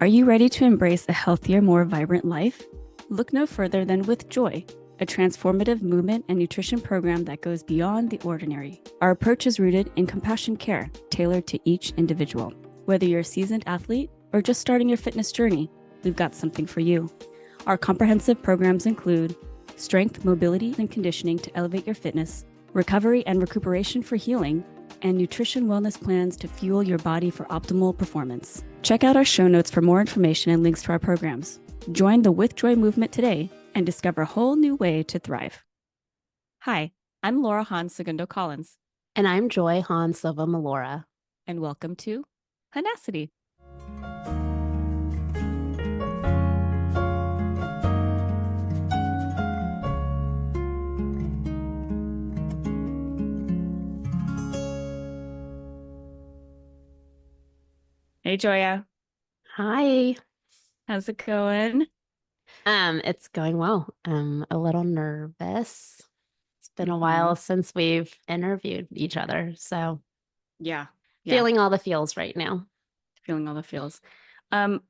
Are you ready to embrace a healthier, more vibrant life? Look no further than With Joy, a transformative movement and nutrition program that goes beyond the ordinary. Our approach is rooted in compassion care, tailored to each individual. Whether you're a seasoned athlete or just starting your fitness journey, we've got something for you. Our comprehensive programs include strength, mobility, and conditioning to elevate your fitness, recovery and recuperation for healing, and nutrition wellness plans to fuel your body for optimal performance. Check out our show notes for more information and links to our programs. Join the With Joy movement today and discover a whole new way to thrive. Hi, I'm Laura Hahn Silva Collins. And I'm Joy Hahn Silva Millora. And welcome to Hahnacity. Hey, Joya. Hi. How's it going? It's going well. I'm a little nervous. It's been a while since we've interviewed each other, so yeah. Feeling all the feels right now. Feeling all the feels. Some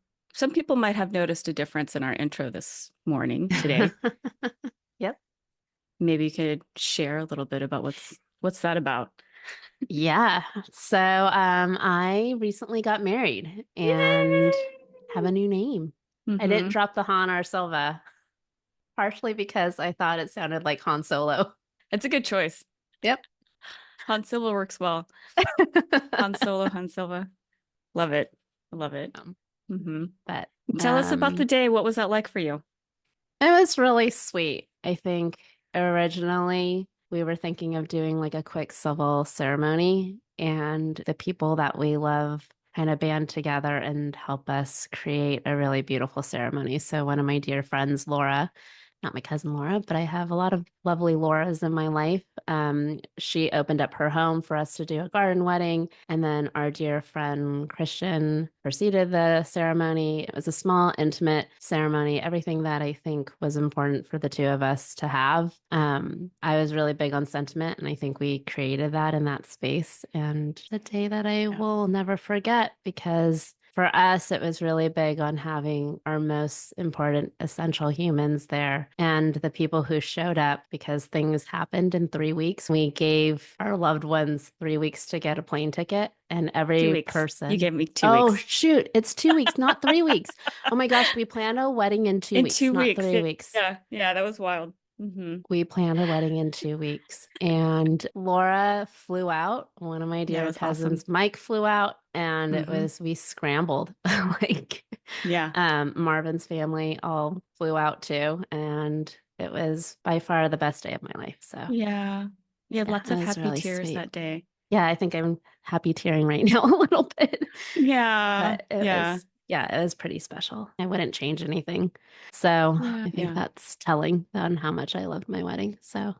people might have noticed a difference in our intro this morning, today. Yep. Maybe you could share a little bit about what's that about? Yeah. So I recently got married and have a new name. I didn't drop the Hahn Silva, partially because I thought it sounded like Han Solo. It's a good choice. Yep. Han Silva works well. Han Silva. Love it. I love it. But tell us about the day. What was that like for you? It was really sweet. I think originally we were thinking of doing like a quick civil ceremony, and the people that we love kind of band together and help us create a really beautiful ceremony. So one of my dear friends, Laura, not my cousin Laura, but I have a lot of lovely Lauras in my life. She opened up her home for us to do a garden wedding. And then our dear friend Christian preceded the ceremony. It was a small, intimate ceremony, everything that I think was important for the two of us to have. I was really big on sentiment, and I think we created that in that space. And the day that I will never forget, because for us, it was really big on having our most important essential humans there and the people who showed up, because things happened in 3 weeks. We gave our loved ones 3 weeks to get a plane ticket, and every person. You gave me 2 weeks. Oh, shoot. It's 2 weeks, not 3 weeks. Oh my gosh. We planned a wedding in 2 weeks, not 3 weeks. Yeah, that was wild. We planned a wedding in 2 weeks, and Laura flew out. One of my dear cousins, awesome. Mike, flew out, and we scrambled. Marvin's family all flew out too, and it was by far the best day of my life. So yeah, lots of happy really tears that day. Yeah, I think I'm happy tearing right now a little bit. But it was pretty special. I wouldn't change anything. So I think that's telling on how much I loved my wedding. So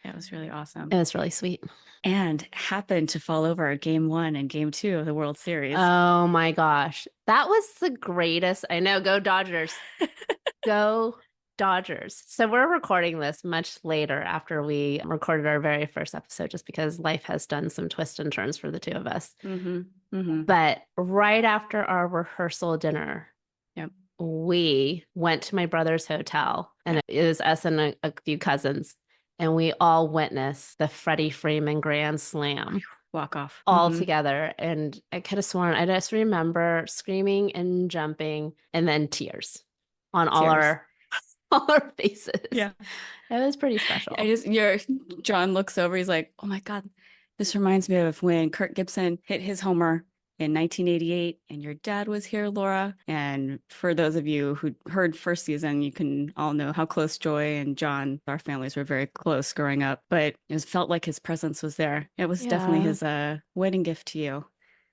it was really awesome. It was really sweet. And happened to fall over at game 1 and game 2 of the World Series. Oh my gosh. That was the greatest. I know. Go Dodgers. Go Dodgers. So we're recording this much later after we recorded our very first episode, just because life has done some twists and turns for the two of us. But right after our rehearsal dinner, we went to my brother's hotel, and it was us and a few cousins, and we all witnessed the Freddie Freeman Grand Slam walk off all together. And I could have sworn, I just remember screaming and jumping, and then tears on all our faces. Yeah. It was pretty special. John looks over, he's like, oh my God, this reminds me of when Kirk Gibson hit his homer in 1988, and your dad was here, Laura. And for those of you who heard first season, you can all know how close Joy and John, our families were very close growing up, but it felt like his presence was there. It was definitely his wedding gift to you.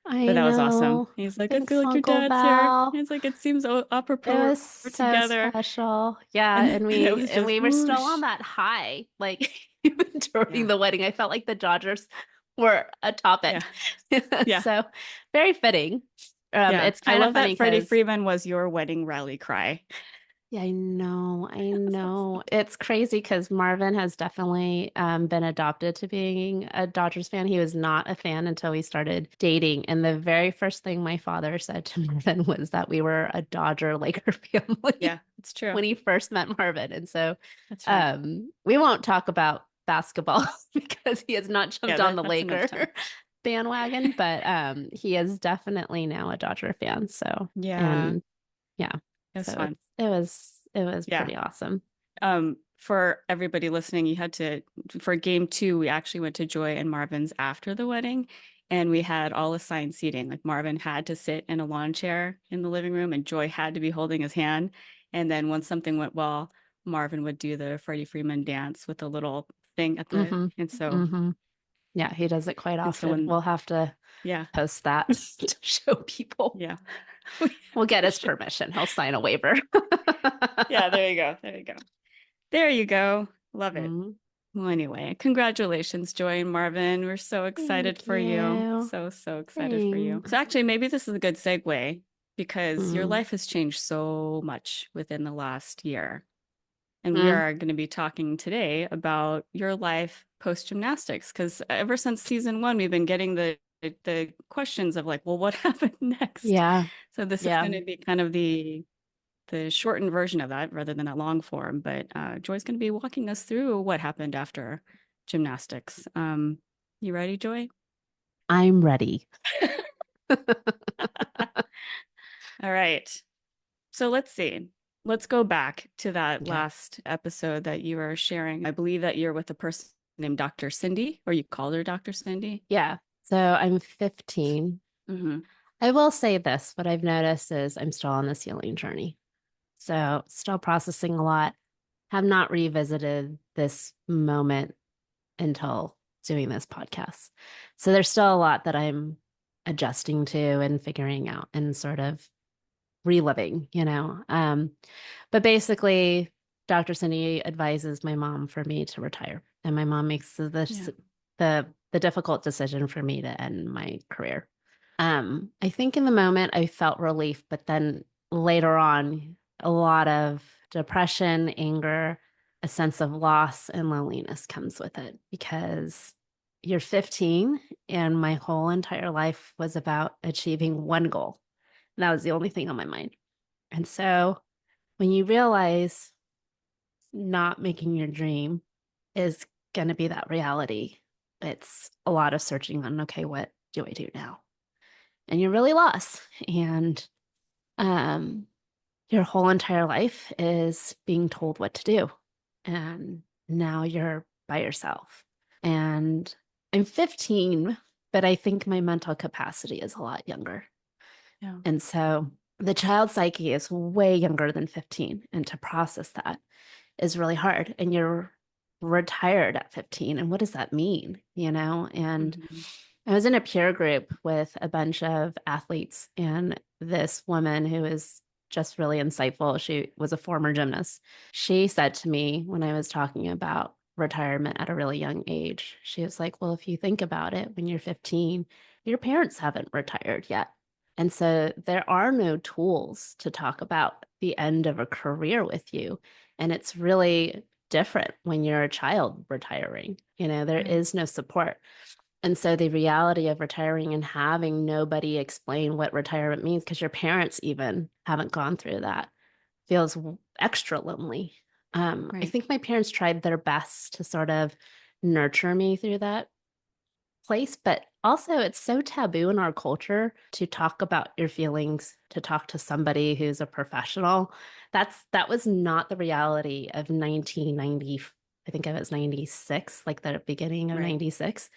But that was awesome. He's like, thanks, I feel like Uncle your dad's Bell. here. It's like, it seems apropos. It was so together. Special. Yeah. And we were still on that high, like even during the wedding. I felt like the Dodgers were atop it. So very fitting. It's kind of funny. Freddie Freeman was your wedding rally cry. Yeah, I know. I know. It's crazy because Marvin has definitely been adopted to being a Dodgers fan. He was not a fan until we started dating. And the very first thing my father said to Marvin was that we were a Dodger Laker Yeah, family it's true. when he first met Marvin. And so That's right. we won't talk about basketball because he has not jumped on the That's another Laker time. bandwagon, but he is definitely now a Dodger fan. So, Yeah, and yeah. it's So fun. it was Yeah. pretty awesome. For everybody listening, you had to, for game two, we actually went to Joy and Marvin's after the wedding, and we had all assigned seating. Like Marvin had to sit in a lawn chair in the living room, and Joy had to be holding his hand. And then once something went well, Marvin would do the Freddie Freeman dance with the little thing at the, Mm-hmm. and so, Mm-hmm. Yeah, he does it quite and so often. when, We'll have to yeah, post that to show people. yeah, We'll get we his should. permission. He'll sign a waiver. Yeah, there you go. There you go. There you go. Love it. Mhm. Well, anyway, congratulations, Joy and Marvin. We're so excited Thank for you. you. So excited for you. So Thanks. actually, maybe this is a good segue because your Mm. life has changed so much within the last year. And we Mm. are going to be talking today about your life post gymnastics because ever since season one, we've been getting the questions of like, well, what happened next? Yeah. So this is Yeah. going to be kind of the shortened version of that rather than a long form. But Joy's going to be walking us through what happened after gymnastics. You ready, Joy? I'm ready. All right. So let's see. Let's go back to that Okay. last episode that you were sharing. I believe that you're with a person named Dr. Cindy, or you called her Dr. Cindy. Yeah. So I'm 15. Mm-hmm. I will say this, what I've noticed is I'm still on this healing journey. So still processing a lot. Have not revisited this moment until doing this podcast. So there's still a lot that I'm adjusting to and figuring out and sort of reliving, you know. But basically, Dr. Cindy advises my mom for me to retire, and my mom makes Yeah. the difficult decision for me to end my career. I think in the moment I felt relief, but then later on, a lot of depression, anger, a sense of loss and loneliness comes with it because you're 15 and my whole entire life was about achieving one goal. And that was the only thing on my mind. And so when you realize not making your dream is going to be that reality, it's a lot of searching on, okay, what do I do now? And you're really lost. And um, your whole entire life is being told what to do. And now you're by yourself. And I'm 15, but I think my mental capacity is a lot younger. Yeah. And so the child psyche is way younger than 15. And to process that is really hard. And you're retired at 15. And what does that mean? You know? And Mm-hmm. I was in a peer group with a bunch of athletes, and this woman who is just really insightful, she was a former gymnast. She said to me when I was talking about retirement at a really young age, she was like, well, if you think about it, when you're 15, your parents haven't retired yet. And so there are no tools to talk about the end of a career with you. And it's really different when you're a child retiring. You know, there Right. is no support. And so the reality of retiring and having nobody explain what retirement means, because your parents even haven't gone through that, feels extra lonely. I Right. think my parents tried their best to sort of nurture me through that place, but also it's so taboo in our culture to talk about your feelings, to talk to somebody who's a professional. That was not the reality of 1990. I think it was 96, like the beginning of Right. 96.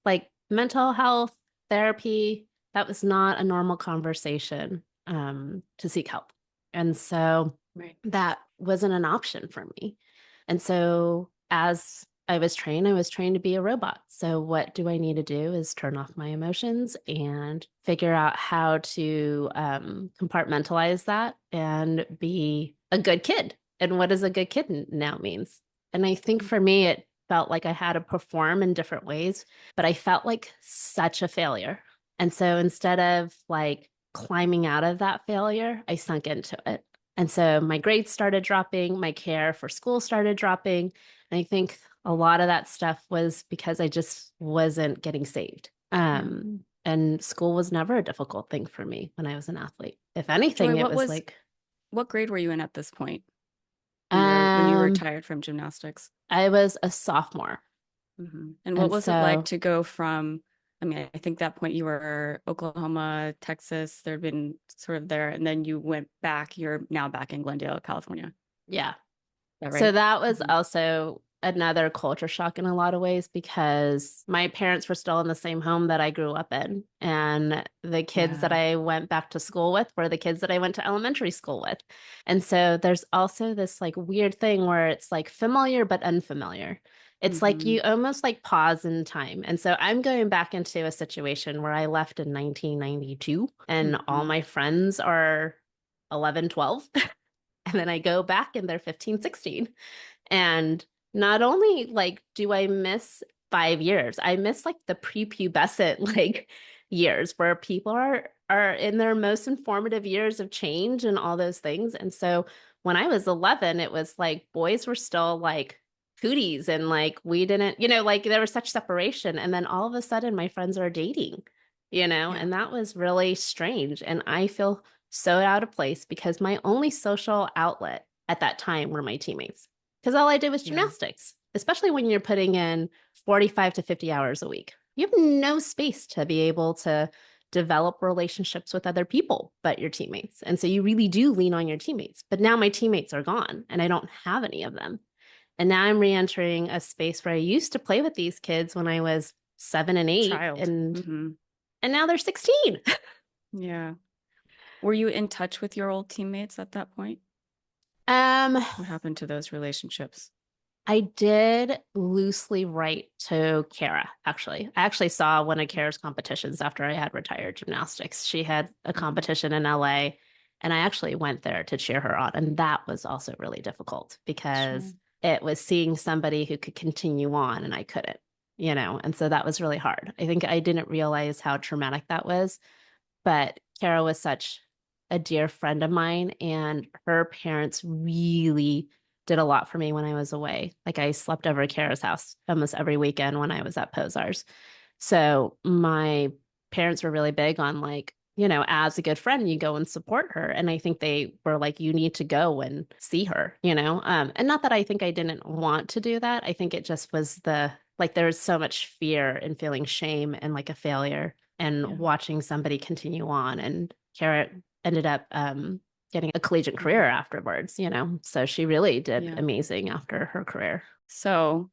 Like mental health therapy, that was not a normal conversation to seek help. And so Right. that wasn't an option for me. And so as I was trained to be a robot. So what do I need to do is turn off my emotions and figure out how to compartmentalize that and be a good kid. And what does a good kid now means? And I think for me, it felt like I had to perform in different ways, but I felt like such a failure. And so instead of like climbing out of that failure, I sunk into it. And so my grades started dropping, my care for school started dropping. And I think a lot of that stuff was because I just wasn't getting saved. And school was never a difficult thing for me when I was an athlete. If anything, Joy, it was like, what grade were you in at this point when you um, retired from gymnastics? I was a sophomore. And what And was it like so, to go from, I mean, I think that point you were Oklahoma, Texas, there'd been sort of there, and then you went back, you're now back in Glendale, California. Is yeah. that So right? that was also another culture shock in a lot of ways because my parents were still in the same home that I grew up in. And the kids that Yeah. I went back to school with were the kids that I went to elementary school with. And so there's also this like weird thing where it's like familiar but unfamiliar. It's like Mm-hmm. you almost like pause in time. And so I'm going back into a situation where I left in 1992 and all Mm-hmm. my friends are 11, 12. And then I go back and they're 15, 16. And not only like do I miss 5 years, I miss like the prepubescent like years where people are in their most informative years of change and all those things. And so when I was 11, it was like boys were still like cooties and like we didn't, like there was such separation. And then all of a sudden my friends are dating, Yeah. and that was really strange. And I feel so out of place because my only social outlet at that time were my teammates because all I did was Yeah. gymnastics, especially when you're putting in 45 to 50 hours a week. You have no space to be able to develop relationships with other people but your teammates. And so you really do lean on your teammates. But now my teammates are gone and I don't have any of them. And now I'm re-entering a space where I used to play with these kids when I was 7 and 8 Child. Mm-hmm. and now they're 16. Yeah. Were you in touch with your old teammates at that point? Um, What happened to those relationships? I did loosely write to Kara, actually. I actually saw one of Kara's competitions after I had retired gymnastics. She had a Mhm. competition in LA, and I actually went there to cheer her on. And that was also really difficult Sure. because it was seeing somebody who could continue on and I couldn't, and so that was really hard. I think I didn't realize how traumatic that was, but Kara was such a dear friend of mine, and her parents really did a lot for me when I was away. Like I slept over at Kara's house almost every weekend when I was at Posars. So my parents were really big on like, as a good friend, you go and support her. And I think they were like, you need to go and see her, and not that I think I didn't want to do that. I think it just was like there was so much fear and feeling shame and like a failure and Yeah. watching somebody continue on. And Kara ended up getting a collegiate Mhm. career afterwards, so she really did Yeah. amazing after her career. So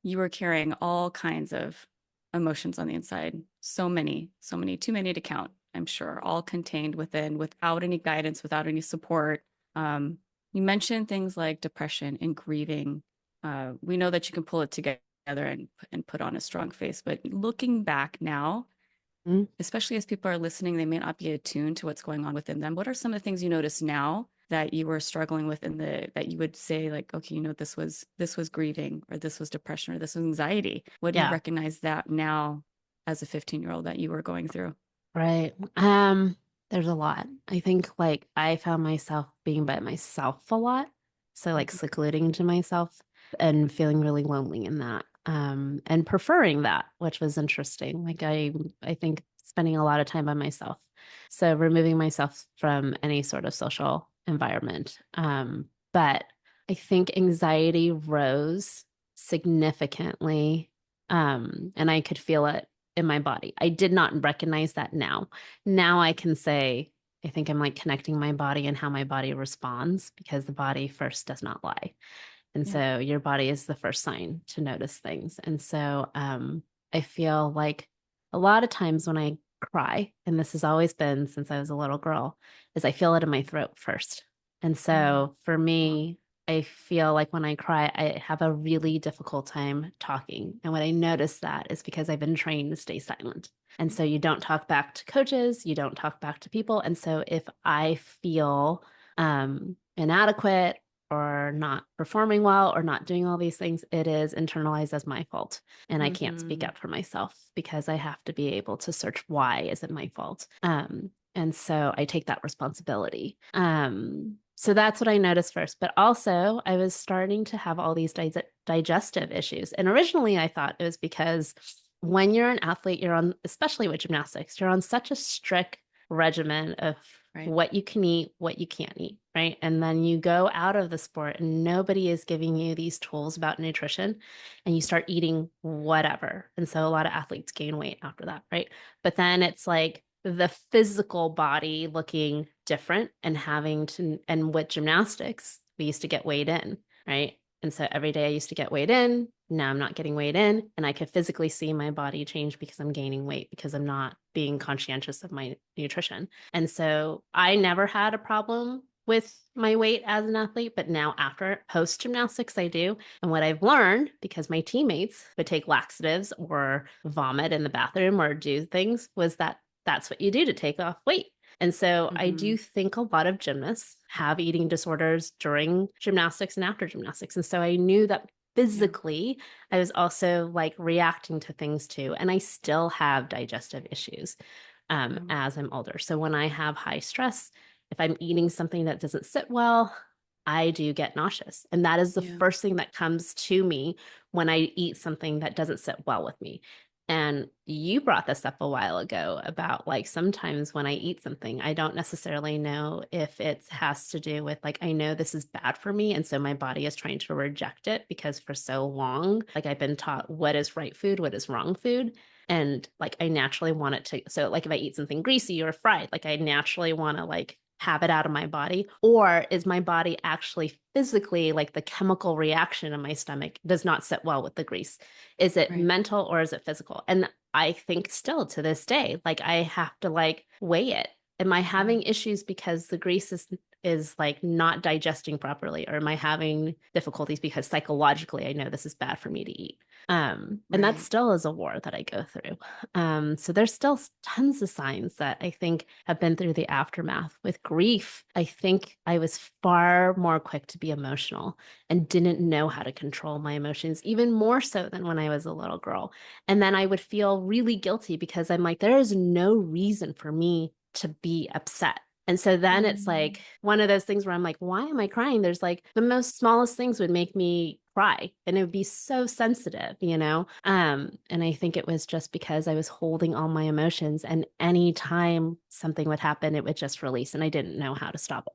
you were carrying all kinds of emotions on the inside. So many, too many to count, I'm sure, all contained without any guidance, without any support. You mentioned things like depression and grieving. We know that you can pull it together and put on a strong face, but looking back now, Mm. especially as people are listening, they may not be attuned to what's going on within them. What are some of the things you notice now that you were struggling with that you would say like, okay, this was grieving or this was depression or this was anxiety? What do you Yeah. recognize that now as a 15-year-old that you were going through? Right. There's a lot. I think like I found myself being by myself a lot. So like Mhm. secluding to myself and feeling really lonely in that. And preferring that, which was interesting. Like I think spending a lot of time by myself. So removing myself from any sort of social environment. But I think anxiety rose significantly. And I could feel it in my body. I did not recognize that now. Now I can say, I think I'm like connecting my body and how my body responds because the body first does not lie. And Yeah. so your body is the first sign to notice things. And so I feel like a lot of times when I cry, and this has always been since I was a little girl, is I feel it in my throat first. And Mm. so for Wow. me, I feel like when I cry, I have a really difficult time talking. And what I notice that is because I've been trained to stay silent. And so you don't talk back to coaches, you don't talk back to people. And so if I feel inadequate or not performing well or not doing all these things, it is internalized as my fault. And I can't speak Mm-hmm. up for myself because I have to be able to search why is it my fault. And so I take that responsibility. So that's what I noticed first. But also, I was starting to have all these digestive issues. And originally, I thought it was because when you're an athlete, you're on, especially with gymnastics, you're on such a strict regimen of Right. what you can eat, what you can't eat, right? And then you go out of the sport and nobody is giving you these tools about nutrition and you start eating whatever. And so a lot of athletes gain weight after that, right? But then it's like the physical body looking different and having to, and with gymnastics, we used to get weighed in, right? And so every day I used to get weighed in. Now I'm not getting weighed in. And I could physically see my body change because I'm gaining weight because I'm not being conscientious of my nutrition. And so I never had a problem with my weight as an athlete, but now after post gymnastics, I do. And what I've learned, because my teammates would take laxatives or vomit in the bathroom or do things, was that that's what you do to take off weight. And so I do think a lot of gymnasts have eating disorders during gymnastics and after gymnastics. And so I knew that physically, I was also like reacting to things too. And I still have digestive issues as I'm older. So when I have high stress, if I'm eating something that doesn't sit well, I do get nauseous. And that is the first thing that comes to me when I eat something that doesn't sit well with me. And you brought this up a while ago about like sometimes when I eat something, I don't necessarily know if it has to do with like, I know this is bad for me. And so my body is trying to reject it because for so long, like I've been taught what is right food, what is wrong food. And like I naturally want it to, so like if I eat something greasy or fried, like I naturally want to like have it out of my body? Or is my body actually physically like the chemical reaction in my stomach does not sit well with the grease? Is it mental or is it physical? And I think still to this day, like I have to like weigh it. Am I having issues because the grease is like not digesting properly, or am I having difficulties because psychologically I know this is bad for me to eat? And that still is a war that I go through. So there's still tons of signs that I think have been through the aftermath. With grief, I think I was far more quick to be emotional and didn't know how to control my emotions, even more so than when I was a little girl. And then I would feel really guilty because I'm like, there is no reason for me to be upset. And so then it's like one of those things where I'm like, why am I crying? There's like the most smallest things would make me cry and it would be so sensitive, you know? And I think it was just because I was holding all my emotions and anytime something would happen, it would just release and I didn't know how to stop it.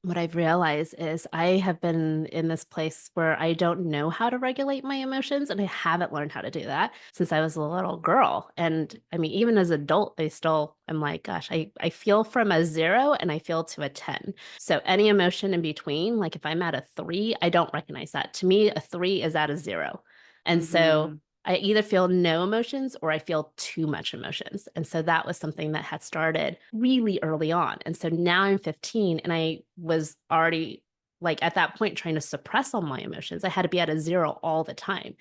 What I've realized is I have been in this place where I don't know how to regulate my emotions, and I haven't learned how to do that since I was a little girl. And I mean, even as an adult, I still am like, gosh, I feel from a 0 and I feel to a 10. So any emotion in between, like if I'm at a 3, I don't recognize that. To me, a 3 is at a 0. And so I either feel no emotions or I feel too much emotions. And so that was something that had started really early on. And so now I'm 15 and I was already like at that point trying to suppress all my emotions. I had to be at a 0 all the time.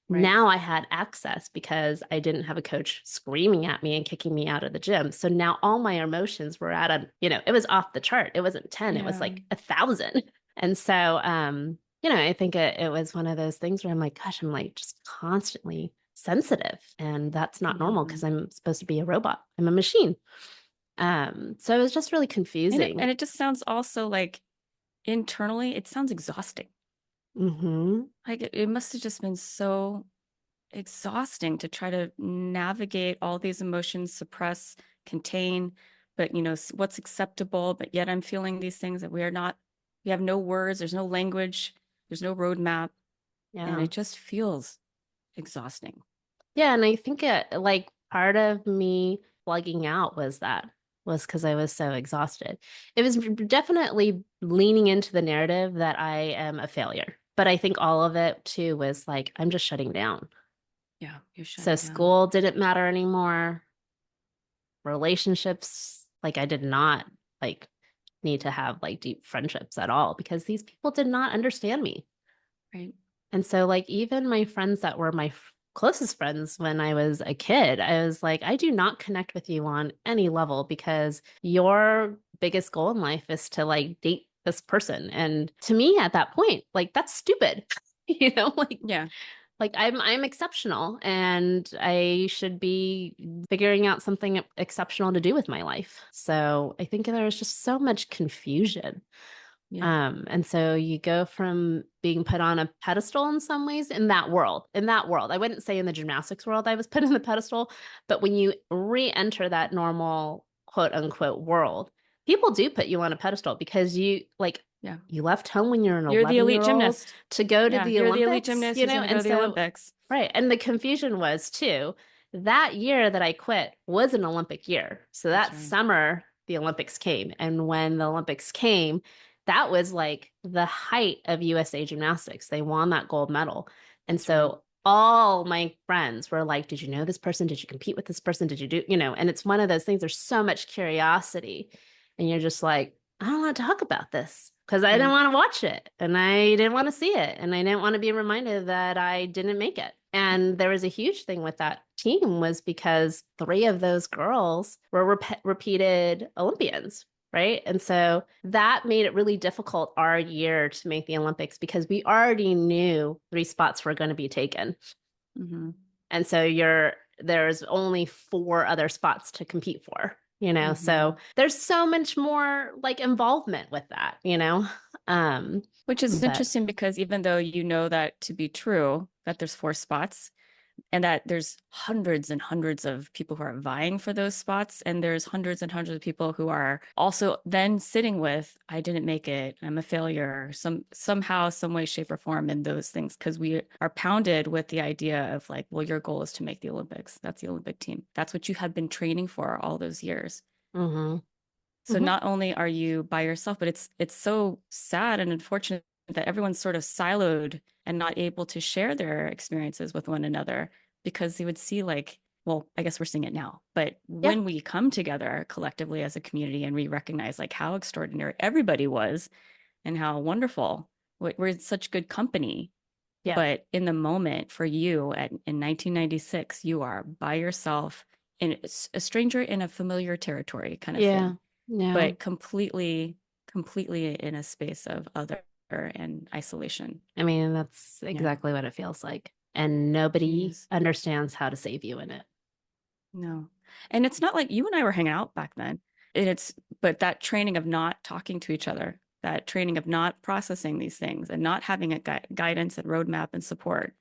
Now I had access because I didn't have a coach screaming at me and kicking me out of the gym. So now all my emotions were at a, it was off the chart. It wasn't 10, it was like 1,000. And so, I think it was one of those things where I'm like, gosh, I'm like just constantly sensitive. And that's not normal because I'm supposed to be a robot. I'm a machine. So it was just really confusing. And it just sounds also like internally, it sounds exhausting. Like it must have just been so exhausting to try to navigate all these emotions, suppress, contain, but what's acceptable, but yet I'm feeling these things that we have no words, there's no language, there's no roadmap. And it just feels exhausting. Yeah. And I think like part of me plugging out was because I was so exhausted. It was definitely leaning into the narrative that I am a failure. But I think all of it too was like, I'm just shutting down. Yeah, you're shutting So down. school didn't matter anymore. Relationships, like I did not like need to have like deep friendships at all because these people did not understand me. Right. And so like even my friends that were my closest friends when I was a kid, I was like, I do not connect with you on any level because your biggest goal in life is to like date this person. And to me at that point, like that's stupid. Like Yeah. like I'm exceptional and I should be figuring out something exceptional to do with my life. So I think there was just so much confusion Yeah. And so you go from being put on a pedestal in some ways in that world, I wouldn't say in the gymnastics world I was put in the pedestal, but when you re-enter that normal quote unquote world, people do put you on a pedestal because Yeah. you left home when you're an You're the elite 11-year-old gymnast. to go to Yeah. the You're the elite Olympics, gymnast who's going to go and to the so, Olympics. right. And the confusion was too, that year that I quit was an Olympic year. So That's that right. summer, the Olympics came. And when the Olympics came, that was like the height of USA gymnastics. They won that gold medal. And That's right. so all my friends were like, did you know this person? Did you compete with this person? Did you do, and it's one of those things, there's so much curiosity. And you're just like, I don't want to talk about this because I didn't want to watch it and I didn't want to see it. And I didn't want to be reminded that I didn't make it. And there was a huge thing with that team was because 3 of those girls were repeated Olympians, right? And so that made it really difficult our year to make the Olympics because we already knew 3 spots were going to be taken. Mm-hmm. And so there's only 4 other spots to compete for, Mm-hmm. so there's so much more like involvement with that, Which is but interesting because even though you know that to be true, that there's 4 spots and that there's hundreds and hundreds of people who are vying for those spots, and there's hundreds and hundreds of people who are also then sitting with, I didn't make it, I'm a failure, somehow, some way, shape, or form in those things, because we are pounded with the idea of like, well, your goal is to make the Olympics. That's the Olympic team. That's what you have been training for all those years. mm-hmm. So not only are you by yourself, but it's so sad and unfortunate that everyone's sort of siloed and not able to share their experiences with one another, because they would see like, well, I guess we're seeing it now, but Yeah. when we come together collectively as a community and we recognize like how extraordinary everybody was and how wonderful, we're in such good company. Yeah. But in the moment for you in 1996, you are by yourself in a stranger in a familiar territory kind of thing. Yeah. But completely in a space of other and isolation. I mean, that's exactly what it feels like. And nobody understands how to save you in it. No. And it's not like you and I were hanging out back then. But that training of not talking to each other, that training of not processing these things and not having a guidance and roadmap and support,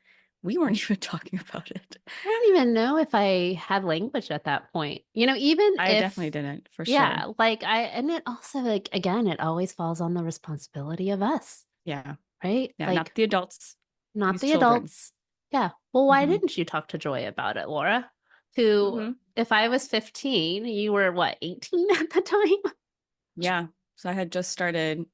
we weren't even talking about it. I don't even know if I had language at that point. I definitely didn't, for sure. Yeah, and it also, like, again, it always falls on the responsibility of us. Yeah. Right? Yeah, like, not the adults. Not the children. adults. Yeah. Well, why didn't you talk to Joy about it, Laura? Who, if I was 15, you were what, 18 at the time? Yeah. So I had just started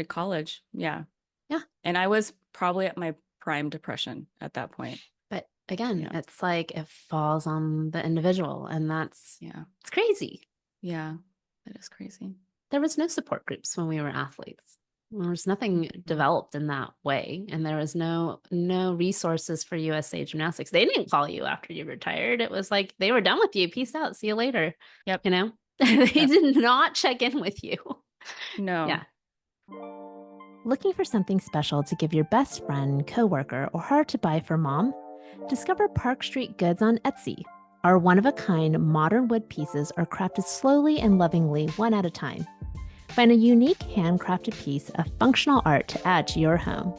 college. Yeah. Yeah. And I was probably at my prime depression at that point. But again, it's like it falls on the individual, and it's crazy. Yeah, that is crazy. There was no support groups when we were athletes. There was nothing developed in that way, and there was no resources for USA Gymnastics. They didn't call you after you retired. It was like they were done with you. Peace out. See you later. Yep. They did not check in with you. No. Yeah. Looking for something special to give your best friend, coworker, or hard to buy for mom? Discover Park Street Goods on Etsy. Our one-of-a-kind modern wood pieces are crafted slowly and lovingly, one at a time. Find a unique handcrafted piece of functional art to add to your home.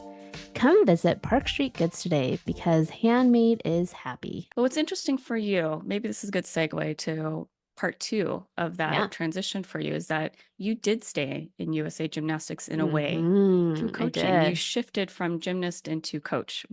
Come visit Park Street Goods today because handmade is happy. Well, what's interesting for you, maybe this is a good segue to part 2 of that transition for you, is that you did stay in USA Gymnastics in a way through coaching. You shifted from gymnast into coach.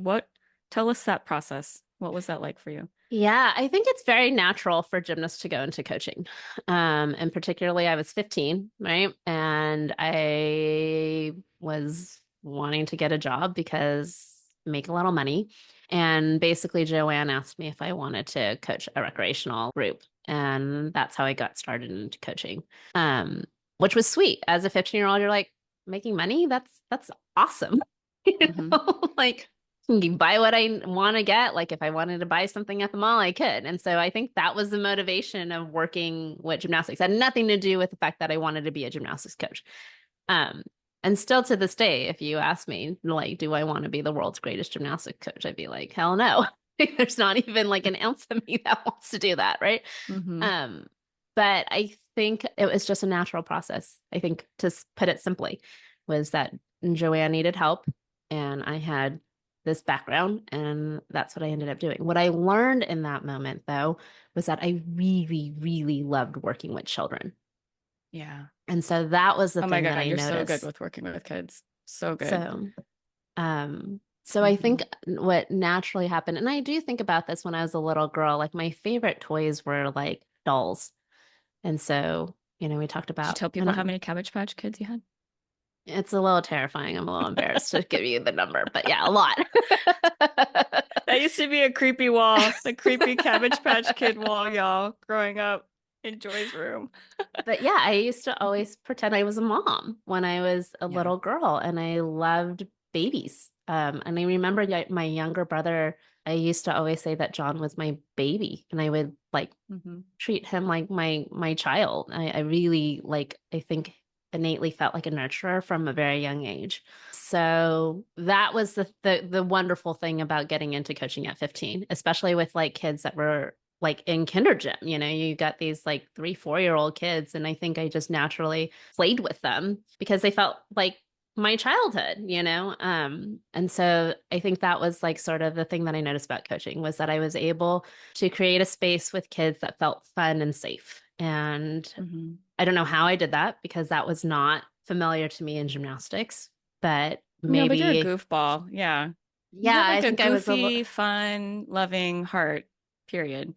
Tell us that process. What was that like for you? Yeah, I think it's very natural for gymnasts to go into coaching. And particularly I was 15, right? And I was wanting to get a job because make a little money. And basically Joanne asked me if I wanted to coach a recreational group. And that's how I got started into coaching, which was sweet. As a 15-year-old, you're like, making money? That's awesome. Like, you buy what I want to get. Like if I wanted to buy something at the mall, I could. And so I think that was the motivation of working with gymnastics. It had nothing to do with the fact that I wanted to be a gymnastics coach. And still to this day, if you ask me, like, do I want to be the world's greatest gymnastics coach? I'd be like, hell no. There's not even like an ounce of me that wants to do that. Right. But I think it was just a natural process. I think to put it simply was that Joanne needed help and I had this background and that's what I ended up doing. What I learned in that moment though was that I really, really loved working with children. Yeah. And so that was the Oh my thing God, that I you're so good noticed. with working with kids. So good. So, so I think what naturally happened, and I do think about this when I was a little girl, like my favorite toys were like dolls. And so, we talked Did you about, tell I people how don't, many Cabbage Patch Kids you had? it's a little terrifying. I'm a little embarrassed to give you the number, but yeah, a lot. That used to be a creepy wall, the creepy Cabbage Patch Kid wall, y'all, growing up in Joy's room. But yeah, I used to always pretend I was a mom when I was a Yeah. little girl and I loved babies. And I remember my younger brother, I used to always say that John was my baby and I would like treat him like my child. I really I think innately felt like a nurturer from a very young age. So that was the wonderful thing about getting into coaching at 15, especially with like kids that were like in kinder gym, you got these like 3, 4-year-old kids. And I think I just naturally played with them because they felt like my childhood. And so I think that was like sort of the thing that I noticed about coaching was that I was able to create a space with kids that felt fun and safe. And I don't know how I did that because that was not familiar to me in gymnastics, but No, but you're a maybe, goofball. Yeah. You yeah, have I like a think I was a little, goofy, fun, loving heart, period.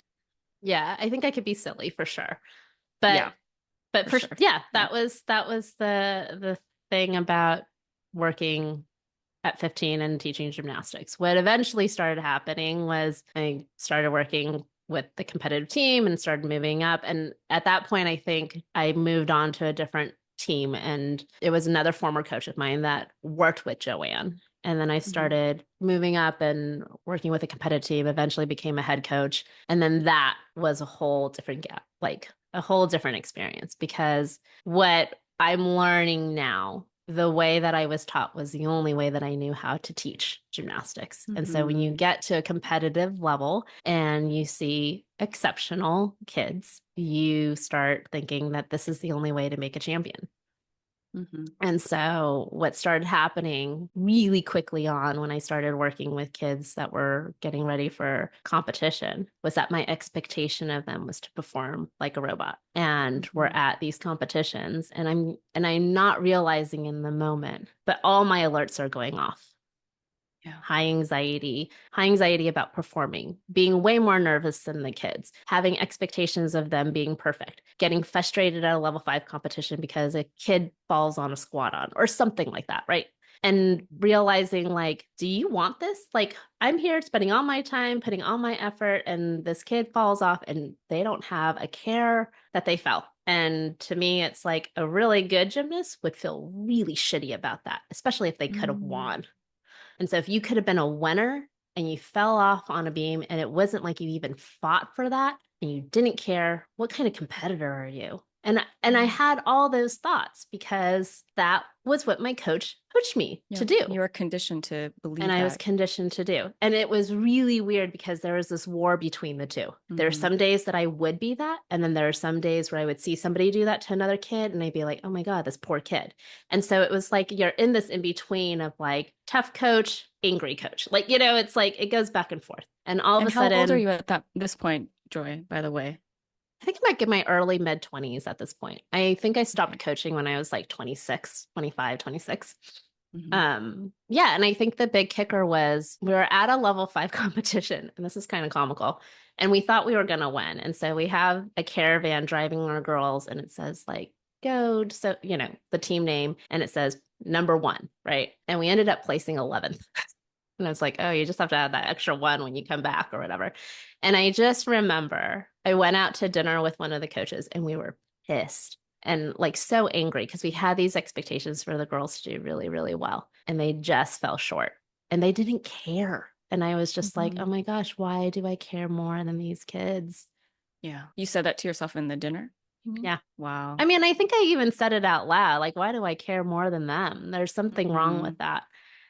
yeah, I think I could be silly for sure. Yeah, But for for sure. yeah, Yeah. that was the thing about working at 15 and teaching gymnastics. What eventually started happening was I started working with the competitive team and started moving up. And at that point, I think I moved on to a different team. And it was another former coach of mine that worked with Joanne. And then I started moving up and working with a competitive team, eventually became a head coach. And then that was a whole different gap, like a whole different experience because what I'm learning now the way that I was taught was the only way that I knew how to teach gymnastics. And so when you get to a competitive level and you see exceptional kids, you start thinking that this is the only way to make a champion. And so what started happening really quickly on when I started working with kids that were getting ready for competition was that my expectation of them was to perform like a robot. And we're at these competitions and I'm not realizing in the moment, but all my alerts are going off. Yeah. High anxiety about performing, being way more nervous than the kids, having expectations of them being perfect, getting frustrated at a level 5 competition because a kid falls on a squat on or something like that, right? And realizing like, do you want this? Like, I'm here spending all my time, putting all my effort, and this kid falls off and they don't have a care that they felt. And to me, it's like a really good gymnast would feel really shitty about that, especially if they could have won. And so if you could have been a winner and you fell off on a beam and it wasn't like you even fought for that and you didn't care, what kind of competitor are you? And I had all those thoughts because that was what my coach coached me to do. You were conditioned to And believe I was that. conditioned to do. And it was really weird because there was this war between the two. There are some days that I would be that. And then there are some days where I would see somebody do that to another kid and I'd be like, oh my God, this poor kid. And so it was like you're in this in between of like tough coach, angry coach. Like, it's like it goes back and forth. And all of And a how old are sudden, you at this point, Joy, by the way? I think I might get my early mid 20s at this point. I think I stopped coaching when I was like 26, 25, 26. Yeah, and I think the big kicker was we were at a level 5 competition, and this is kind of comical. And we thought we were gonna win. And so we have a caravan driving our girls, and it says like go, so the team name, and it says number 1, right? And we ended up placing 11th. And I was like, oh, you just have to add that extra one when you come back or whatever. And I just remember I went out to dinner with one of the coaches and we were pissed and like so angry because we had these expectations for the girls to do really, really well. And they just fell short and they didn't care. And I was just like, oh my gosh, why do I care more than these kids? Yeah. You said that to yourself in the dinner? Yeah. Wow. I mean, I think I even said it out loud. Like, why do I care more than them? There's something wrong with that.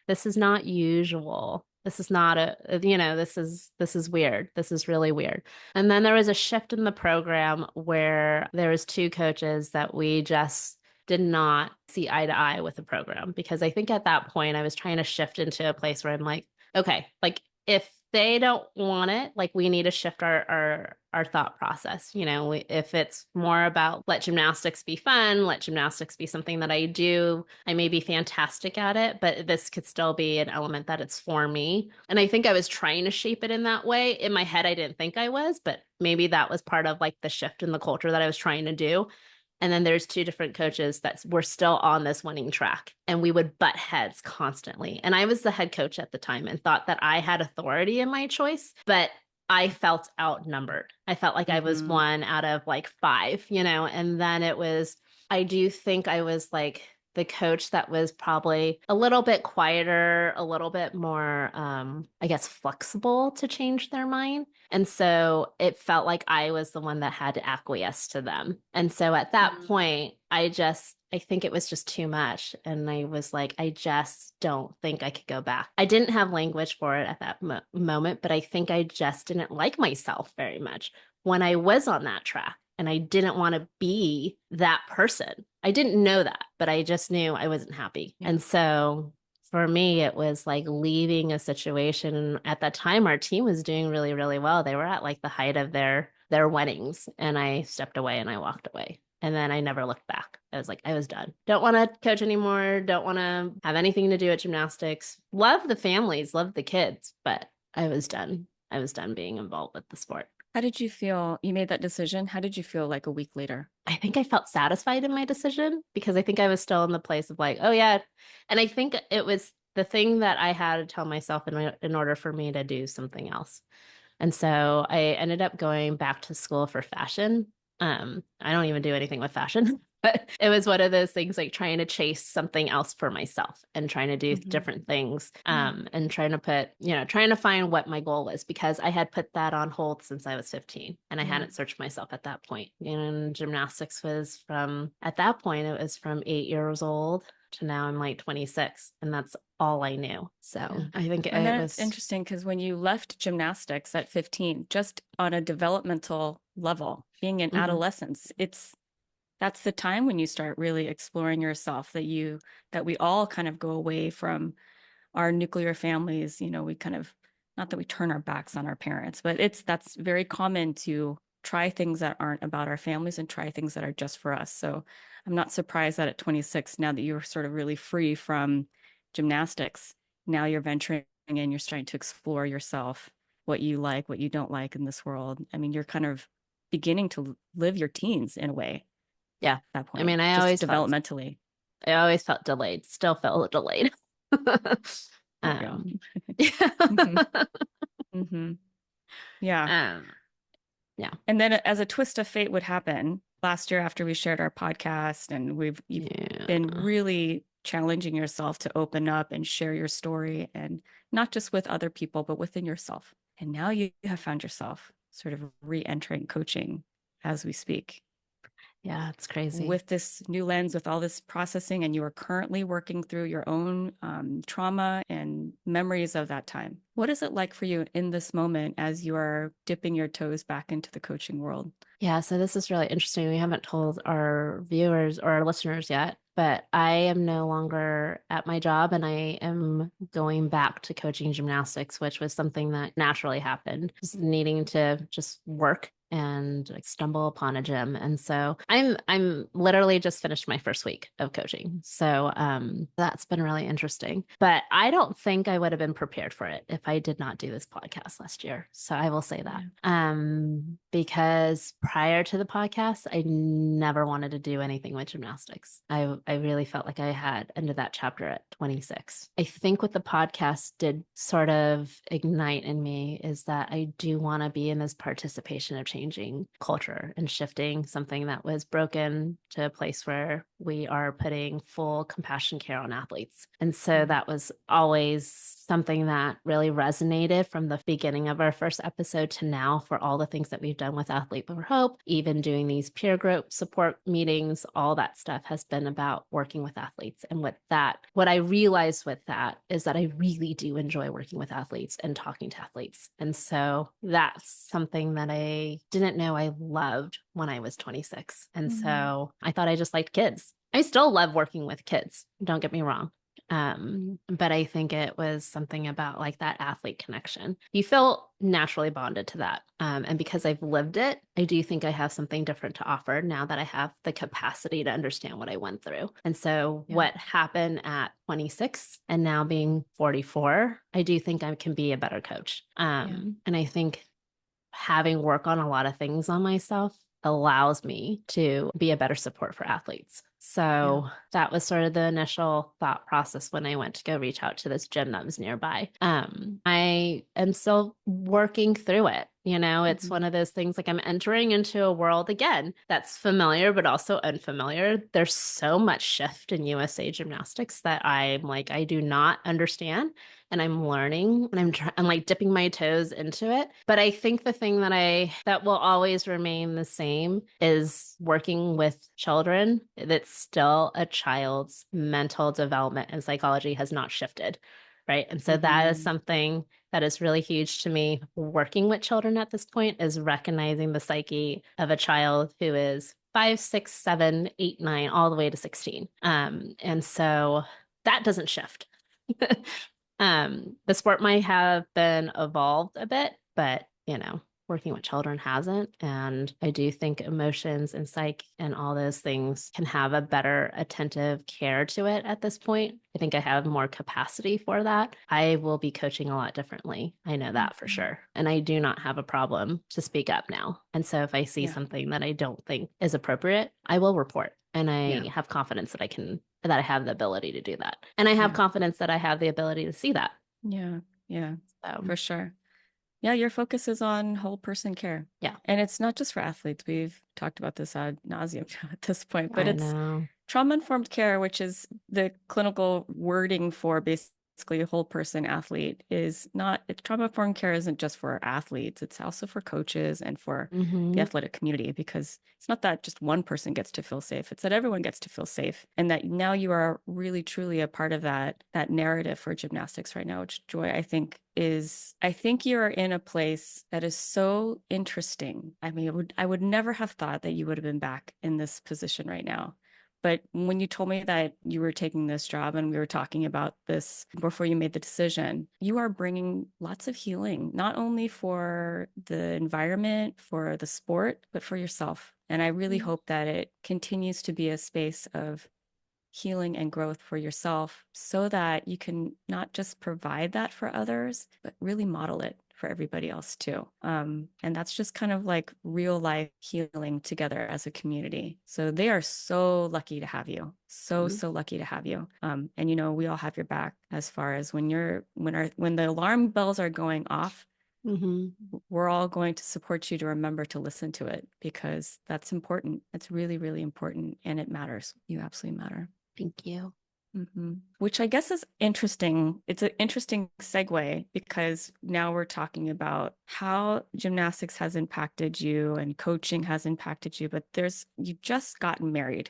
This is not usual. this is not this is weird. This is really weird. And then there was a shift in the program where there was two coaches that we just did not see eye to eye with the program, because I think at that point I was trying to shift into a place where I'm like, okay, like if they don't want it, like we need to shift our thought process. If it's more about let gymnastics be fun, let gymnastics be something that I do, I may be fantastic at it, but this could still be an element that it's for me. And I think I was trying to shape it in that way. In my head, I didn't think I was, but maybe that was part of like the shift in the culture that I was trying to do. And then there's two different coaches that were still on this winning track, and we would butt heads constantly. And I was the head coach at the time and thought that I had authority in my choice, but I felt outnumbered. I felt like I was one out of like five, and then I do think I was like the coach that was probably a little bit quieter, a little bit more, I guess, flexible to change their mind. And so it felt like I was the one that had to acquiesce to them. And so at that point, I think it was just too much. And I was like, I just don't think I could go back. I didn't have language for it at that moment, but I think I just didn't like myself very much when I was on that track. And I didn't want to be that person. I didn't know that, but I just knew I wasn't happy. Yeah. And so for me, it was like leaving a situation. And at that time, our team was doing really, really well. They were at like the height of their winnings. And I stepped away and I walked away. And then I never looked back. I was like, I was done. Don't want to coach anymore. Don't want to have anything to do with gymnastics. Love the families, love the kids, but I was done. I was done being involved with the sport. How did you feel? You made that decision. How did you feel like a week later? I think I felt satisfied in my decision, because I think I was still in the place of like, oh yeah. And I think it was the thing that I had to tell myself in order for me to do something else. And so I ended up going back to school for fashion. I don't even do anything with fashion, but it was one of those things like trying to chase something else for myself and trying to do different things, and trying to find what my goal was, because I had put that on hold since I was 15 and I hadn't searched myself at that point. And gymnastics was at that point, it was from 8 years old to now I'm like 26, and that's all I knew. So I think it was interesting, because when you left gymnastics at 15, just on a developmental level, being in adolescence, that's the time when you start really exploring yourself, that we all kind of go away from our nuclear families. We kind of, not that we turn our backs on our parents, but that's very common to try things that aren't about our families and try things that are just for us. So I'm not surprised that at 26, now that you're sort of really free from gymnastics, now you're venturing in, you're starting to explore yourself, what you like, what you don't like in this world. I mean, you're kind of beginning to live your teens in a way. Yeah. At that point. I mean, I always felt delayed, still felt delayed. Yeah. Yeah. And then as a twist of fate would happen last year after we shared our podcast, and you've been really challenging yourself to open up and share your story, and not just with other people, but within yourself. And now you have found yourself sort of re-entering coaching as we speak. Yeah, it's crazy. With this new lens, with all this processing, and you are currently working through your own trauma and memories of that time. What is it like for you in this moment as you are dipping your toes back into the coaching world? Yeah, so this is really interesting. We haven't told our viewers or our listeners yet, but I am no longer at my job, and I am going back to coaching gymnastics, which was something that naturally happened, just needing to just work and like stumble upon a gym. And so I'm literally just finished my first week of coaching. So that's been really interesting. But I don't think I would have been prepared for it if I did not do this podcast last year. So I will say that. Because prior to the podcast, I never wanted to do anything with gymnastics. I really felt like I had ended that chapter at 26. I think what the podcast did sort of ignite in me is that I do want to be in this participation of changing culture and shifting something that was broken to a place where we are putting full compassion care on athletes. And so that was always something that really resonated from the beginning of our first episode to now for all the things that we've done with Athlete for Hope, even doing these peer group support meetings, all that stuff has been about working with athletes. And with that, what I realized with that is that I really do enjoy working with athletes and talking to athletes. And so that's something that I didn't know I loved when I was 26. And so I thought I just liked kids. I still love working with kids, don't get me wrong. But I think it was something about like that athlete connection. You feel naturally bonded to that. And because I've lived it, I do think I have something different to offer now that I have the capacity to understand what I went through. And so what happened at 26 and now being 44, I do think I can be a better coach. And I think having work on a lot of things on myself allows me to be a better support for athletes. So that was sort of the initial thought process when I went to go reach out to this gym that was nearby. I am still working through it. You know, it's one of those things like I'm entering into a world again that's familiar, but also unfamiliar. There's so much shift in USA gymnastics that I'm like, I do not understand. And I'm learning and I'm like dipping my toes into it. But I think the thing that will always remain the same is working with children. That's still a child's mental development and psychology has not shifted. Right. And so that is something that is really huge to me. Working with children at this point is recognizing the psyche of a child who is 5, 6, 7, 8, 9, all the way to 16. And so that doesn't shift. The sport might have been evolved a bit, but you know, working with children hasn't. And I do think emotions and psych and all those things can have a better attentive care to it at this point. I think I have more capacity for that. I will be coaching a lot differently. I know that for sure. And I do not have a problem to speak up now. And so if I see something that I don't think is appropriate, I will report. And I have confidence that I have the ability to do that. And I have confidence that I have the ability to see that. Yeah. So For sure. Yeah, your focus is on whole person care. Yeah. And it's not just for athletes. We've talked about this ad nauseum at this point, but it's know. trauma-informed care, which is the clinical wording for basically a whole person athlete trauma-informed care isn't just for athletes. It's also for coaches and for the athletic community, because it's not that just one person gets to feel safe. It's that everyone gets to feel safe. And that now you are really, truly a part of that narrative for gymnastics right now, which Joy, I think you're in a place that is so interesting. I mean, I would never have thought that you would have been back in this position right now. But when you told me that you were taking this job and we were talking about this before you made the decision, you are bringing lots of healing, not only for the environment, for the sport, but for yourself. And I really hope that it continues to be a space of healing and growth for yourself so that you can not just provide that for others, but really model it for everybody else too. And that's just kind of like real life healing together as a community. So they are so lucky to have you. So lucky to have you. And you know, we all have your back as far as when the alarm bells are going off, we're all going to support you to remember to listen to it, because that's important. It's really, really important. And it matters. You absolutely matter. Thank you. Which I guess is interesting. It's an interesting segue, because now we're talking about how gymnastics has impacted you and coaching has impacted you, but you've just gotten married.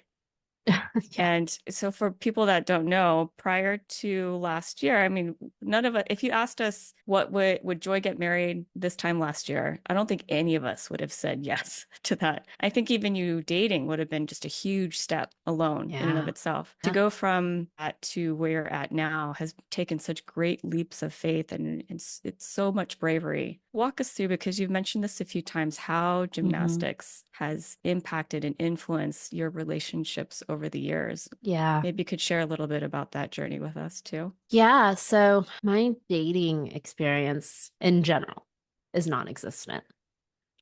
And so for people that don't know, prior to last year, I mean, none of us, if you asked us what would Joy get married this time last year, I don't think any of us would have said yes to that. I think even you dating would have been just a huge step alone in and of itself. To go from that to where you're at now has taken such great leaps of faith, and it's so much bravery. Walk us through, because you've mentioned this a few times, how gymnastics has impacted and influenced your relationships over the years. Maybe you could share a little bit about that journey with us too. Yeah. So my dating experience in general is non-existent.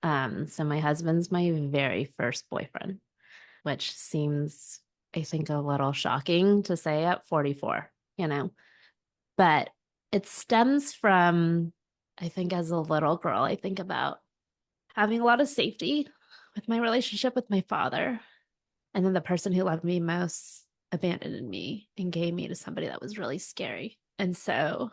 So my husband's my very first boyfriend, which seems, I think, a little shocking to say at 44, you know, but it stems from, I think as a little girl, I think about having a lot of safety with my relationship with my father. And then the person who loved me most abandoned me and gave me to somebody that was really scary. And so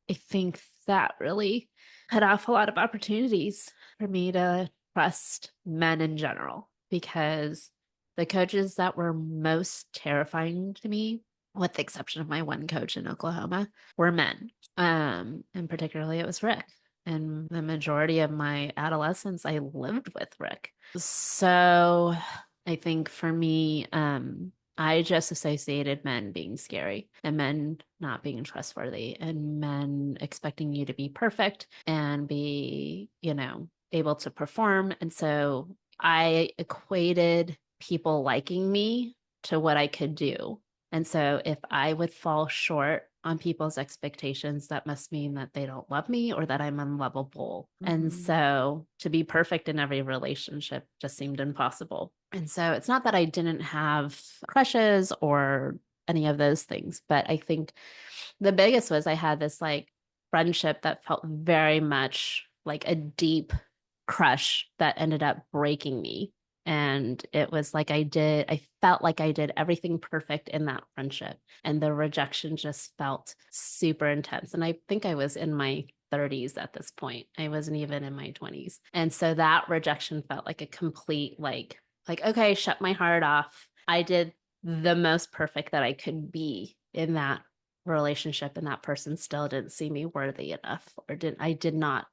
I think that really cut off a lot of opportunities for me to trust men in general, because the coaches that were most terrifying to me, with the exception of my one coach in Oklahoma, were men. And particularly it was Rick. And the majority of my adolescence, I lived with Rick. So I think for me, I just associated men being scary and men not being trustworthy and men expecting you to be perfect and be, able to perform. And so I equated people liking me to what I could do. And so if I would fall short on people's expectations, that must mean that they don't love me or that I'm unlovable. And so to be perfect in every relationship just seemed impossible. And so it's not that I didn't have crushes or any of those things, but I think the biggest was I had this like friendship that felt very much like a deep crush that ended up breaking me. And it was like I felt like I did everything perfect in that friendship. And the rejection just felt super intense. And I think I was in my 30s at this point. I wasn't even in my 20s. And so that rejection felt like a complete, okay, shut my heart off. I did the most perfect that I could be in that relationship, and that person still didn't see me worthy enough, or I did not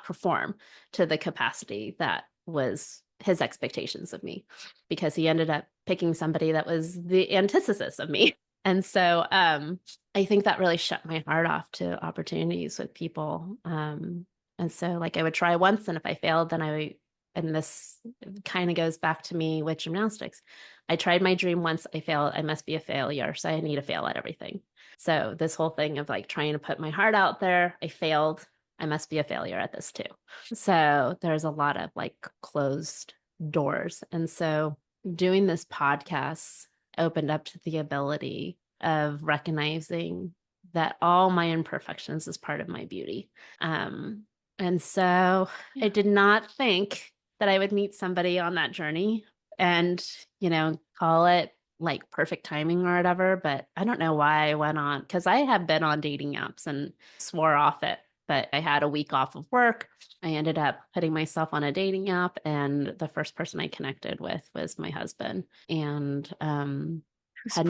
perform to the capacity that was his expectations of me, because he ended up picking somebody that was the antithesis of me. And so I think that really shut my heart off to opportunities with people. And so like I would try once, and if I failed, then and this kind of goes back to me with gymnastics. I tried my dream once, I failed, I must be a failure. So I need to fail at everything. So this whole thing of like trying to put my heart out there, I failed, I must be a failure at this too. So there's a lot of like closed doors. And so doing this podcast opened up to the ability of recognizing that all my imperfections is part of my beauty. And so I did not think that I would meet somebody on that journey and, call it like perfect timing or whatever. But I don't know why I went on, because I have been on dating apps and swore off it. But I had a week off of work. I ended up putting myself on a dating app, and the first person I connected with was my husband. And had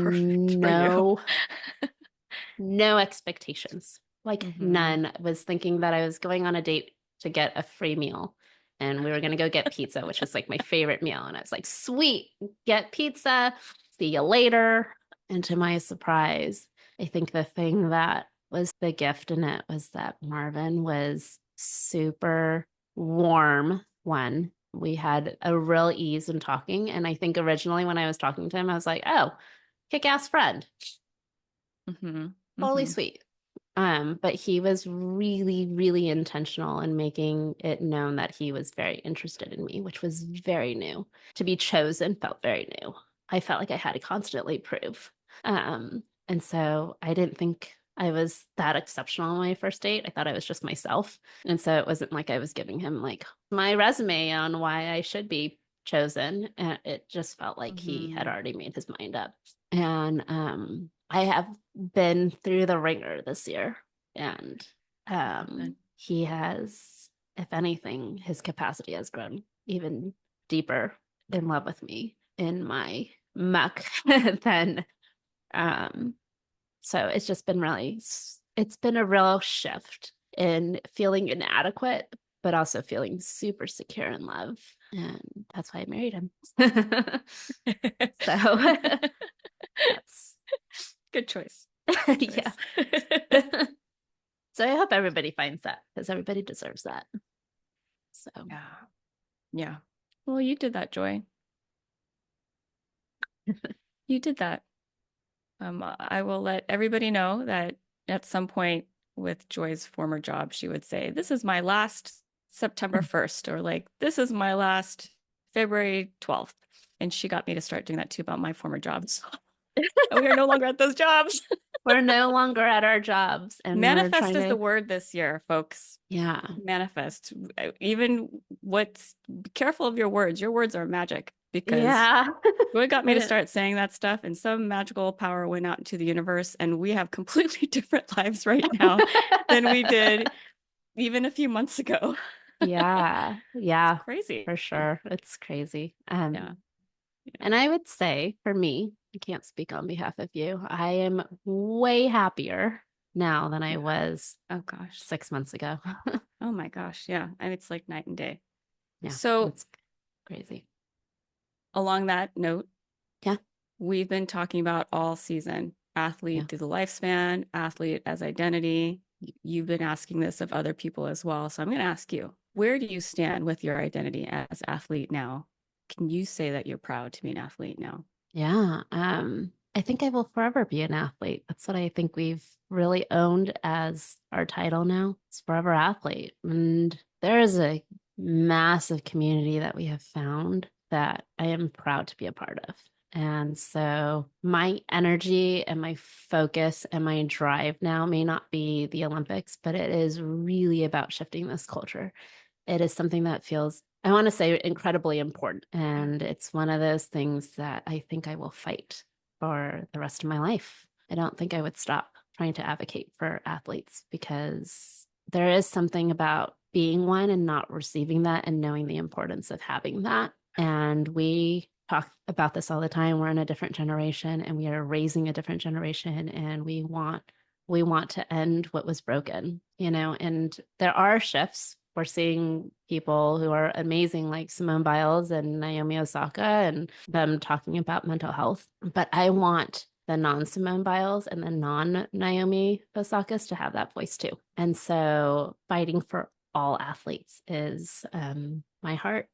no expectations, like none. Was thinking that I was going on a date to get a free meal, and we were going to go get pizza, which was like my favorite meal. And I was like, sweet, get pizza, see you later. And to my surprise, I think the thing that was the gift in it was that Marvin was super warm. One, we had a real ease in talking. And I think originally when I was talking to him, I was like, oh, kick-ass friend. Totally sweet. But he was really, really intentional in making it known that he was very interested in me, which was very new. To be chosen felt very new. I felt like I had to constantly prove. And so I didn't think I was that exceptional on my first date. I thought I was just myself. And so it wasn't like I was giving him like my resume on why I should be chosen. And it just felt like he had already made his mind up. And I have been through the ringer this year, and he has, if anything, his capacity has grown even deeper in love with me in my muck than so it's just been it's been a real shift in feeling inadequate, but also feeling super secure in love. And that's why I married him. So that's good choice. Yeah. So I hope everybody finds that, because everybody deserves that. So yeah. Well, you did that, Joy. You did that. I will let everybody know that at some point with Joy's former job, she would say, "This is my last September 1st," or like, "This is my last February 12th." And she got me to start doing that too about my former jobs. And we are no longer at those jobs. We're no longer at our jobs. And manifest is the word this year, folks. Yeah. Manifest. Even be careful of your words. Your words are magic. because Yeah. Joy got me to start saying that stuff, and some magical power went out into the universe, and we have completely different lives right now than we did even a few months ago. Yeah. It's Yeah, crazy. for sure. It's crazy. Yeah. Yeah. And I would say for me, I can't speak on behalf of you. I am way happier now than I Yeah. was Oh gosh. 6 months ago. Oh my gosh. Yeah. And it's like night and day. Yeah, So it's crazy. along that note, Yeah. we've been talking about all season Yeah. athlete through the lifespan, athlete as identity. You've been asking this of other people as well. So I'm going to ask you, where do you stand with your identity as athlete now? Can you say that you're proud to be an athlete now? Yeah. I think I will forever be an athlete. That's what I think we've really owned as our title now. It's forever athlete. And there is a massive community that we have found that I am proud to be a part of. And so my energy and my focus and my drive now may not be the Olympics, but it is really about shifting this culture. It is something that feels, I want to say, incredibly important. And it's one of those things that I think I will fight for the rest of my life. I don't think I would stop trying to advocate for athletes because there is something about being one and not receiving that and knowing the importance of having that. And we talk about this all the time. We're in a different generation and we are raising a different generation and we want to end what was broken, and there are shifts. We're seeing people who are amazing, like Simone Biles and Naomi Osaka, and them talking about mental health. But I want the non-Simone Biles and the non-Naomi Osakas to have that voice too. And so fighting for all athletes is my heart.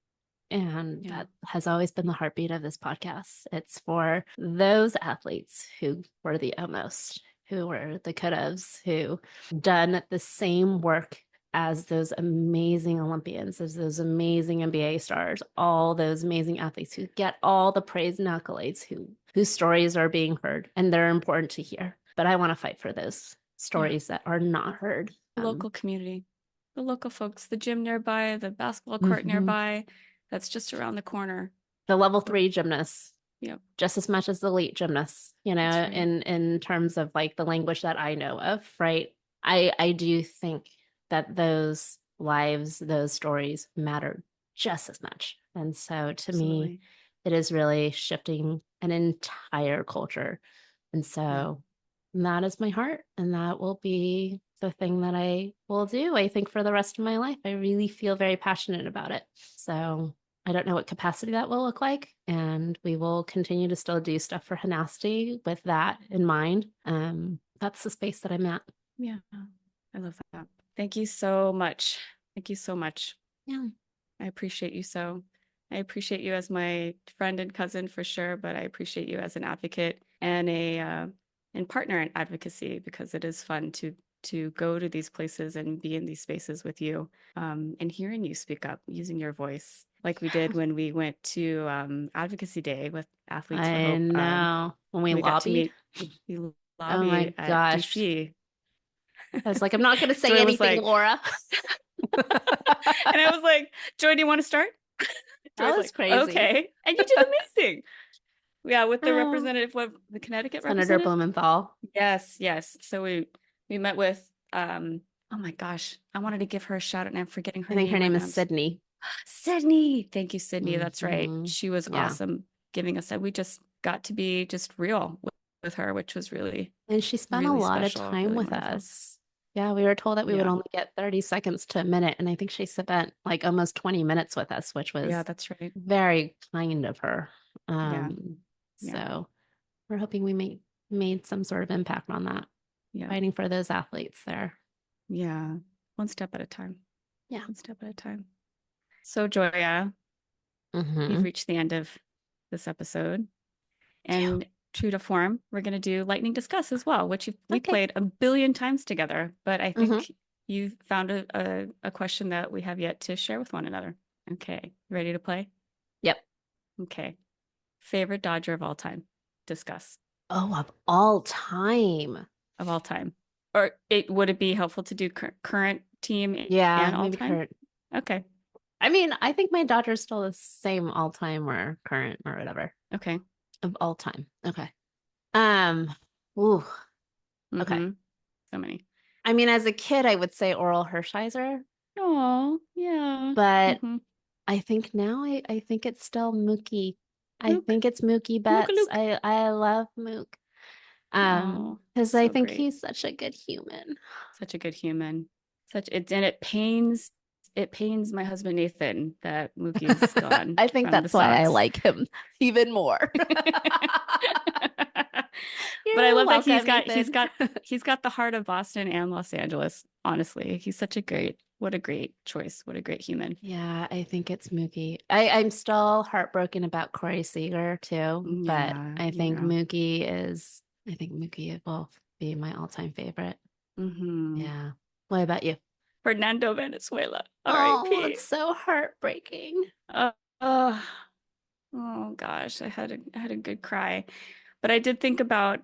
And that has always been the heartbeat of this podcast. It's for those athletes who were the almost, who were the could haves, who done the same work as those amazing Olympians, as those amazing NBA stars, all those amazing athletes who get all the praise and accolades, whose stories are being heard and they're important to hear. But I want to fight for those stories that are not heard. Local community, the local folks, the gym nearby, the basketball court nearby, that's just around the corner. The level 3 gymnasts. Yep. Just as much as the elite gymnasts, right. in terms of like the language that I know of, right? I do think that those lives, those stories matter just as much. And so to me, it is really shifting an entire culture. And so that is my heart. And that will be the thing that I will do, I think, for the rest of my life. I really feel very passionate about it. So I don't know what capacity that will look like. And we will continue to still do stuff for Hahnacity with that in mind. That's the space that I'm at. Yeah. I love that. Thank you so much. Thank you so much. Yeah. I appreciate you so. I appreciate you as my friend and cousin for sure, but I appreciate you as an advocate and and partner in advocacy, because it is fun to go to these places and be in these spaces with you, and hearing you speak up using your voice, like we did when we went to Advocacy Day with Athletes for Hope. I know. When we lobbied. We Oh lobbied my at gosh. DC. I was like, I'm not going to say Joy was anything, like, Laura. and I was like, Joy, do you want to start? That was like, crazy. okay. And you did amazing. Yeah, with the representative of the Connecticut Senator representative. Blumenthal. Yes. So we met with oh my gosh, I wanted to give her a shout out and I'm forgetting her name. I think her name is Sydney. Sydney. Thank you, Sydney. That's right. She was awesome giving us that. We just got to be just real with her, which was really, and she spent really a lot special, of time really with wonderful. us. Yeah, we were told that we would only get 30 seconds to a minute. And I think she spent like almost 20 minutes with us, which was that's right. Very kind of her. So we're hoping we made some sort of impact on that. Fighting for those athletes there. Yeah. One step at a time. Yeah. One step at a time. So Joya, we've reached the end of this episode. And true to form, we're going to do lightning discuss as well, which we played a billion times together. But I think you found a question that we have yet to share with one another. Okay. Ready to play? Yep. Okay. Favorite Dodger of all time? Discuss. Oh, of all time. Of all time. Or would it be helpful to do current team and all maybe time? current. Okay. I mean, I think my daughter's still the same all time or current or whatever Okay. of all time. Okay. Ooh, okay. Mm-hmm. So many. I mean, as a kid, I would say Oral Hershiser, Oh, yeah. but Mm-hmm. I think now I think it's still Mookie. I Mook. think it's Mookie Mook Betts. Luke. I love Mook. Oh, Because I so think great. he's such a good human. Such a good human. Such it and it pains my husband Nathan that Mookie's gone I think from the that's why I Sox. like him even more. But I You're love that welcome, Nathan. he's got the heart of Boston and Los Angeles. Honestly, he's such a what a great choice. What a great human. Yeah, I think it's Mookie. I'm still heartbroken about Corey Seager too, but Yeah, I think yeah. Mookie will be my all-time favorite. Mm-hmm. Yeah. What about you? Fernando Venezuela. Oh, R.I.P. it's so heartbreaking. Uh, uh, oh gosh, I had a good cry. But I did think about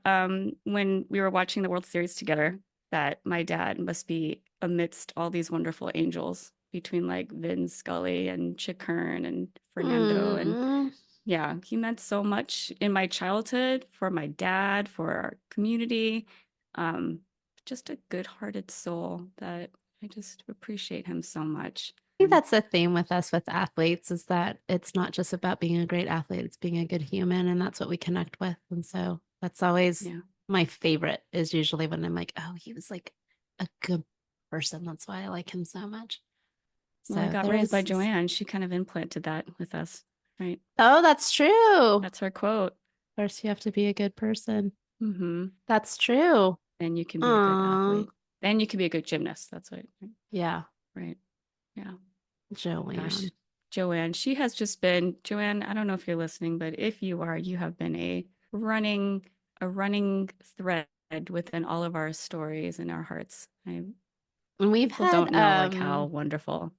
when we were watching the World Series together that my dad must be amidst all these wonderful angels between like Vin Scully and Chick Hearn and Fernando. And Mm. yeah, he meant so much in my childhood for my dad, for our community. Um, just a good-hearted soul that I just appreciate him so much. I think that's the theme with us with athletes is that it's not just about being a great athlete, it's being a good human, and that's what we connect with. And so that's always Yeah. my favorite is usually when I'm like, oh, he was like a good person. That's why I like him so much. Well, I So got there raised by is, Joanne. She kind of implanted that with us, right? oh, that's true. Of That's her quote. course, you have to be a good person. Mm-hmm. That's true. Then you can be a good Aw, athlete. Then you can be a good gymnast. That's what, yeah, right? Yeah. Gosh, Joanne. Joanne, she has just been, Joanne, I don't know if you're listening, but if you are, you have been a running thread within all of our stories and our hearts. And People don't know like how wonderful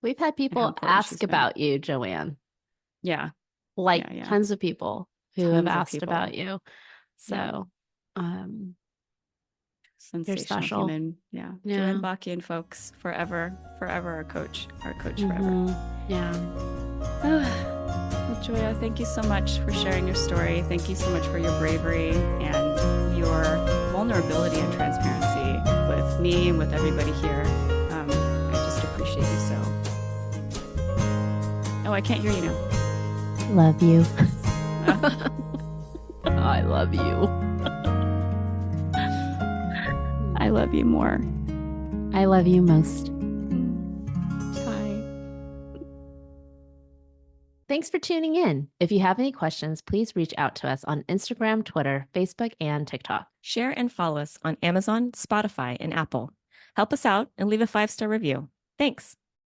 we've had and how people important she's ask been. about you, Joanne. Yeah. Like Yeah. Yeah. tons of people who have Tons of asked people. about you. Yeah. So, you're Sensational special. human. Yeah. Yeah. Joanne Bachkian, folks, forever, forever our coach forever. Mhm. Yeah. Well, Julia, thank you so much for sharing your story. Thank you so much for your bravery and your vulnerability and transparency with me and with everybody here. I just appreciate you so. Oh, I can't hear you now. Love you. I love you. I love you more. I love you most. Bye. Thanks for tuning in. If you have any questions, please reach out to us on Instagram, Twitter, Facebook, and TikTok. Share and follow us on Amazon, Spotify, and Apple. Help us out and leave a 5-star review. Thanks.